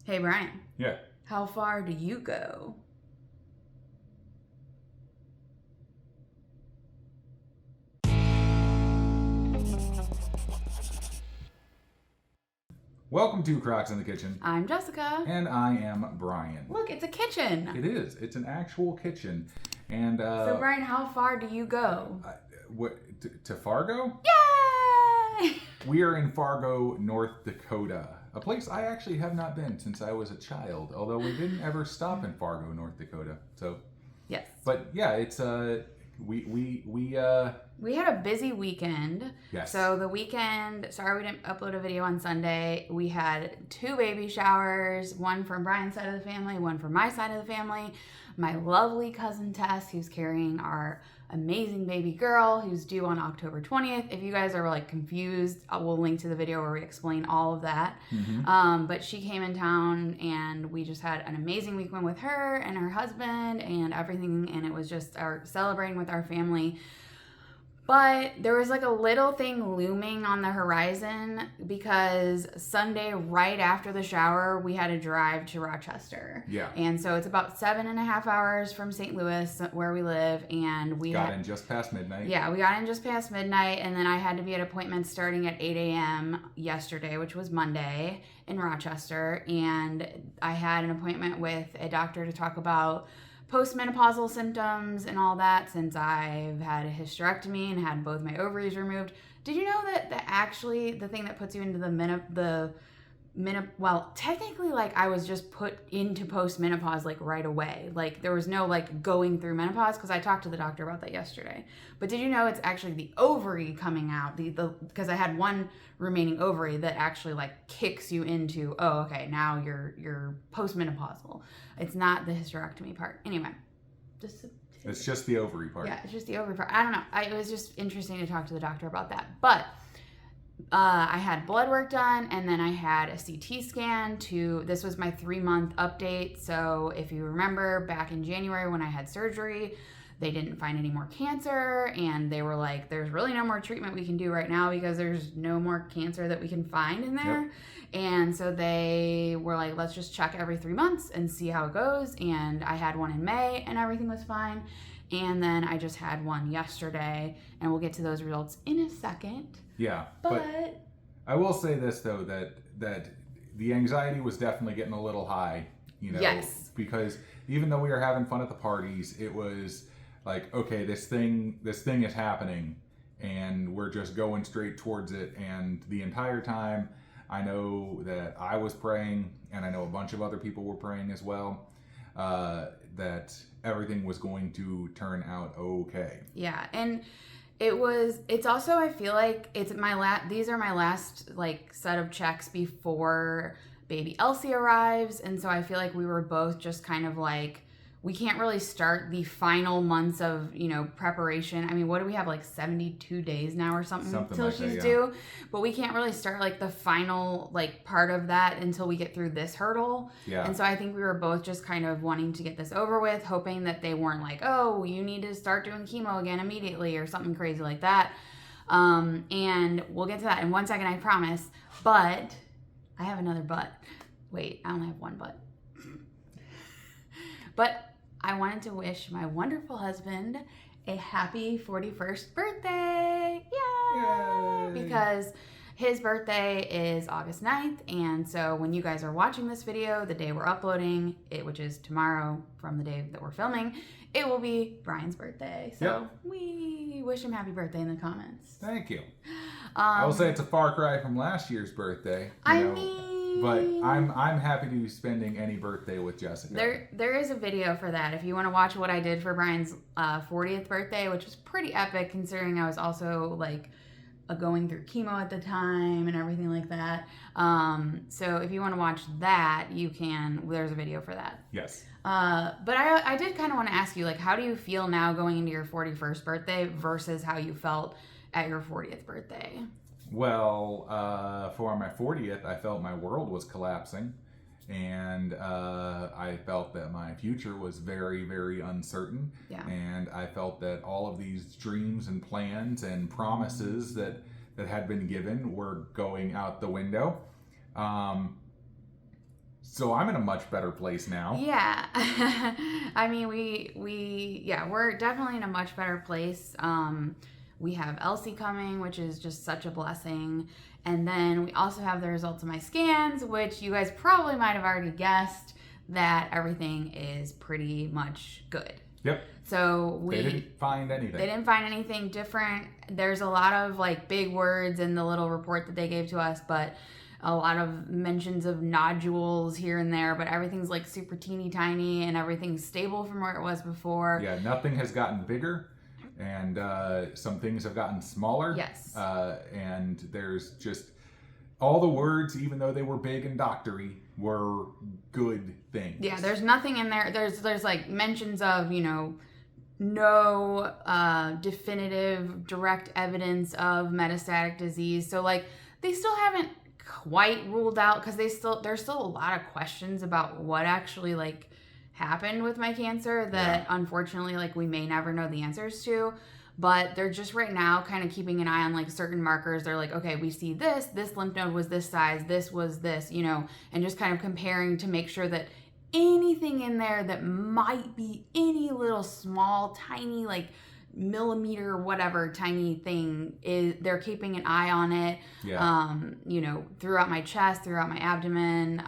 Hey, Brian. Yeah. How far do you go? Welcome to Crocs in the Kitchen. I'm Jessica. And I am Brian. Look, it's a kitchen. It is. It's an actual kitchen. And So, Brian, how far do you go? To Fargo? Yay! We are in Fargo, North Dakota. A place I actually have not been since I was a child, although we didn't ever stop in Fargo, North Dakota. So, yes. But yeah, it's we had a busy weekend. Yes. So the weekend, sorry we didn't upload a video on Sunday. We had 2 baby showers, one from Brian's side of the family, one from my side of the family. My lovely cousin Tess, who's carrying our amazing baby girl, who's due on October 20th. If you guys are like confused, we'll link to the video where we explain all of that. Mm-hmm. But she came in town and we just had an amazing weekend with her and her husband and everything. And it was just celebrating with our family. But there was like a little thing looming on the horizon because Sunday, right after the shower, we had to drive to Rochester. Yeah. And so it's about 7.5 hours from St. Louis, where we live. And we got in just past midnight. Yeah, we got in just past midnight. And then I had to be at appointments starting at 8 a.m. yesterday, which was Monday, in Rochester. And I had an appointment with a doctor to talk about postmenopausal symptoms and all that, since I've had a hysterectomy and had both my ovaries removed. Did you know that actually the thing that puts you into well, technically, like, I was just put into postmenopause like right away. Like, there was no like going through menopause, because I talked to the doctor about that yesterday. But did you know it's actually the ovary coming out, because I had one remaining ovary that actually like kicks you into, oh, okay, now you're postmenopausal. It's not the hysterectomy part. Anyway, It's just the ovary part. Yeah, it's just the ovary part. I don't know. It was just interesting to talk to the doctor about that. But I had blood work done, and then I had a CT scan this was my 3-month update. So if you remember back in January when I had surgery, they didn't find any more cancer, and they were like, there's really no more treatment we can do right now because there's no more cancer that we can find in there. Yep. And so they were like, let's just check every 3 months and see how it goes. And I had one in May and everything was fine. And then I just had one yesterday, and we'll get to those results in a second. Yeah, but I will say this though, that the anxiety was definitely getting a little high, Yes. Because even though we were having fun at the parties, it was like, okay, this thing is happening, and we're just going straight towards it. And the entire time, I know that I was praying, and I know a bunch of other people were praying as well, that everything was going to turn out okay. Yeah, and it's also, I feel like these are my last like set of checks before baby Elsie arrives. And so I feel like we were both just kind of like, we can't really start the final months of, preparation. I mean, what do we have, like 72 days now or something till like she's that, due? But we can't really start like the final like part of that until we get through this hurdle. Yeah. And so I think we were both just kind of wanting to get this over with, hoping that they weren't like, oh, you need to start doing chemo again immediately or something crazy like that. And we'll get to that in 1 second, I promise. But I have another but. Wait, I only have one but. But I wanted to wish my wonderful husband a happy 41st birthday. Yay! Because his birthday is August 9th. And so when you guys are watching this video, the day we're uploading it, which is tomorrow from the day that we're filming, it will be Brian's birthday. So we wish him happy birthday in the comments. Thank you. I will say it's a far cry from last year's birthday. But I'm happy to be spending any birthday with Jessica. There is a video for that if you want to watch what I did for Brian's 40th birthday, which was pretty epic considering I was also like going through chemo at the time and everything like that. So if you want to watch that, you can. There's a video for that. Yes. But I did kind of want to ask you, like, how do you feel now going into your 41st birthday versus how you felt at your 40th birthday? Well, for my 40th, I felt my world was collapsing, and I felt that my future was very, very uncertain. Yeah. And I felt that all of these dreams and plans and promises that had been given were going out the window. So I'm in a much better place now. Yeah. I mean, we're definitely in a much better place. We have Elsie coming, which is just such a blessing. And then we also have the results of my scans, which you guys probably might have already guessed that everything is pretty much good. Yep. So they didn't find anything. They didn't find anything different. There's a lot of like big words in the little report that they gave to us, but a lot of mentions of nodules here and there, but everything's like super teeny tiny and everything's stable from where it was before. Yeah, nothing has gotten bigger, and some things have gotten smaller. Yes. And there's just all the words, even though they were big and doctory, were good things. Yeah, there's nothing in there. There's like mentions of, no definitive direct evidence of metastatic disease. So like they still haven't quite ruled out, because there's still a lot of questions about what actually like happened with my cancer that unfortunately like we may never know the answers to. But they're just right now kind of keeping an eye on like certain markers. They're like, okay, we see this lymph node was this size, this was this, and just kind of comparing to make sure that anything in there that might be any little small, tiny, like millimeter, whatever tiny thing is, they're keeping an eye on it. Throughout my chest, throughout my abdomen,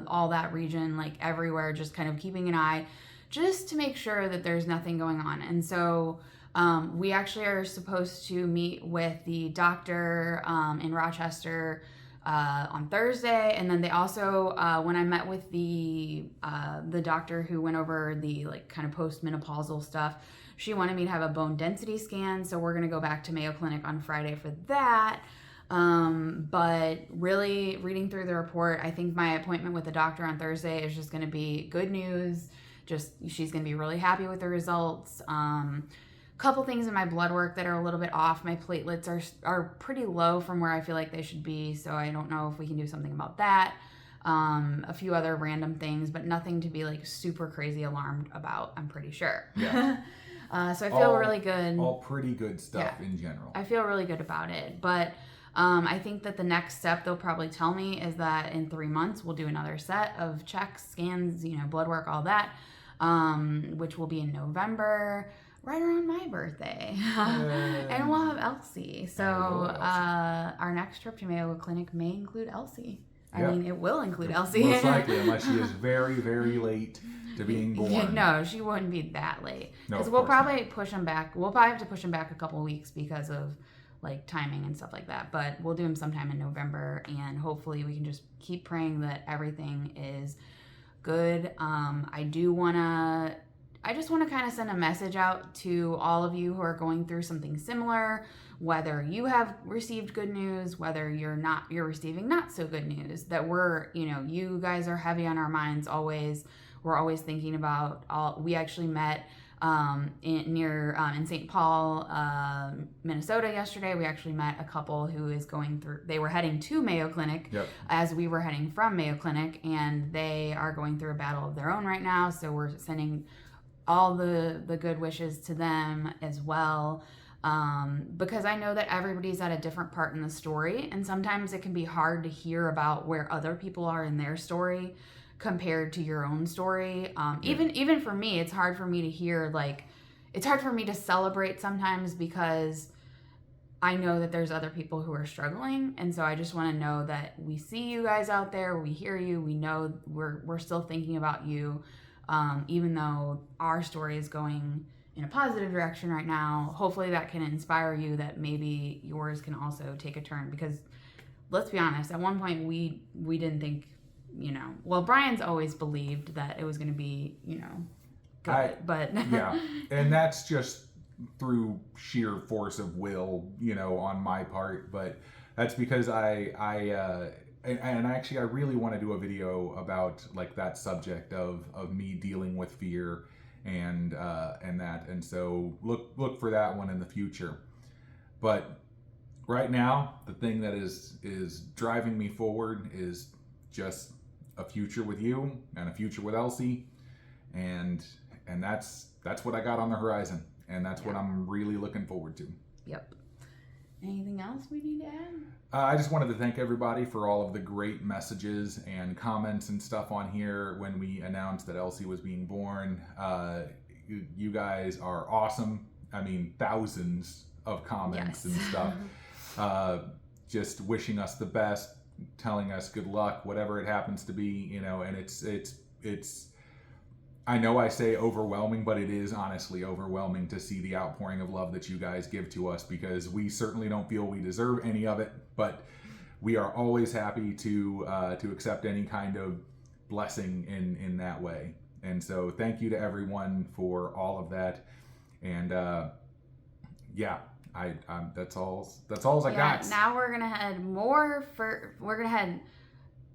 all that region, like everywhere, just kind of keeping an eye just to make sure that there's nothing going on. And so we actually are supposed to meet with the doctor in Rochester on Thursday, and then they also when I met with the doctor who went over the like kind of postmenopausal stuff, she wanted me to have a bone density scan, so we're going to go back to Mayo Clinic on Friday for that. But really reading through the report, I think my appointment with the doctor on Thursday is just going to be good news. Just she's going to be really happy with the results. Couple things in my blood work that are a little bit off. My platelets are pretty low from where I feel like they should be, so I don't know if we can do something about that. A few other random things, but nothing to be like super crazy alarmed about, I'm pretty sure. Yeah. So I feel really good. All pretty good stuff in general. I feel really good about it. But I think that the next step they'll probably tell me is that in 3 months we'll do another set of checks, scans, blood work, all that, which will be in November, right around my birthday. And we'll have Elsie. So our next trip to Mayo Clinic may include Elsie. I mean, it will include Elsie. Most likely, unless she is very, very late to being born. Yeah, no, she wouldn't be that late. Because No, we'll probably push them back. We'll probably have to push them back a couple of weeks because of like timing and stuff like that. But we'll do them sometime in November, and hopefully we can just keep praying that everything is good. I just want to kind of send a message out to all of you who are going through something similar, whether you have received good news, whether you're receiving not so good news, that you guys are heavy on our minds always. We're always thinking about we actually met in St. Paul, Minnesota yesterday. We actually met a couple who is they were heading to Mayo Clinic as we were heading from Mayo Clinic, and they are going through a battle of their own right now. So we're sending all the good wishes to them as well, because I know that everybody's at a different part in the story, and sometimes it can be hard to hear about where other people are in their story compared to your own story. Even for me, it's hard for me to hear, like, it's hard for me to celebrate sometimes because I know that there's other people who are struggling, and so I just want to know that we see you guys out there, we hear you, we know we're still thinking about you. Even though our story is going in a positive direction right now, hopefully that can inspire you that maybe yours can also take a turn. Because let's be honest, at one point we didn't think, Brian's always believed that it was going to be, good, but yeah, and that's just through sheer force of will, on my part. But that's because I actually I really want to do a video about like that subject of me dealing with fear and that, and so look for that one in the future. But right now, the thing that is driving me forward is just a future with you and a future with Elsie, and that's what I got on the horizon, and that's what I'm really looking forward to. Yep. Anything else we need to add? I just wanted to thank everybody for all of the great messages and comments and stuff on here when we announced that Elsie was being born. You guys are awesome. I mean, thousands of comments and stuff. Just wishing us the best, telling us good luck, whatever it happens to be, you know, and it's I know I say overwhelming, but it is honestly overwhelming to see the outpouring of love that you guys give to us, because we certainly don't feel we deserve any of it, but we are always happy to accept any kind of blessing in that way. And so thank you to everyone for all of that. And yeah, that's all I got. Now we're gonna head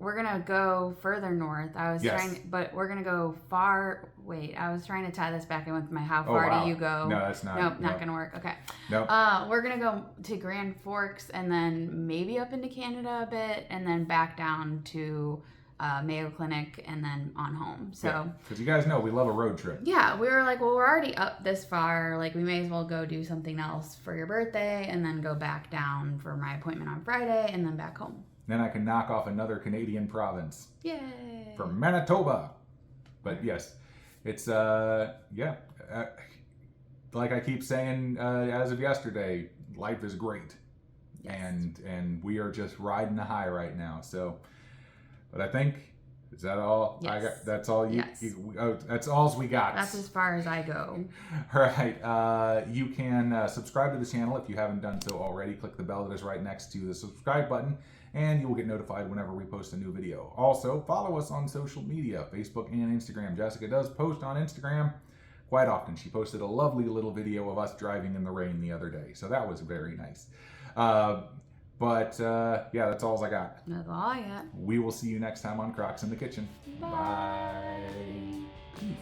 we're gonna go further north. But we're gonna go far. Wait, I was trying to tie this back in with my how far do you go? No, that's not. Nope, not gonna work. Okay. Nope. We're gonna go to Grand Forks and then maybe up into Canada a bit, and then back down to Mayo Clinic and then on home. So, because you guys know we love a road trip. Yeah, we were like, well, we're already up this far. Like, we may as well go do something else for your birthday and then go back down for my appointment on Friday and then back home. Then I can knock off another Canadian province. Yay! From Manitoba. But yes, it's like I keep saying as of yesterday, life is great. Yes. And we are just riding the high right now. So, but I think, is that all? Yes. That's all you. Yes. That's all we got. That's as far as I go. All right. You can subscribe to the channel if you haven't done so already. Click the bell that is right next to the subscribe button, and you will get notified whenever we post a new video. Also, follow us on social media, Facebook and Instagram. Jessica does post on Instagram quite often. She posted a lovely little video of us driving in the rain the other day, so that was very nice. But yeah, that's all I got. That's all I got. We will see you next time on Crocs in the Kitchen. Bye. Bye. Peace.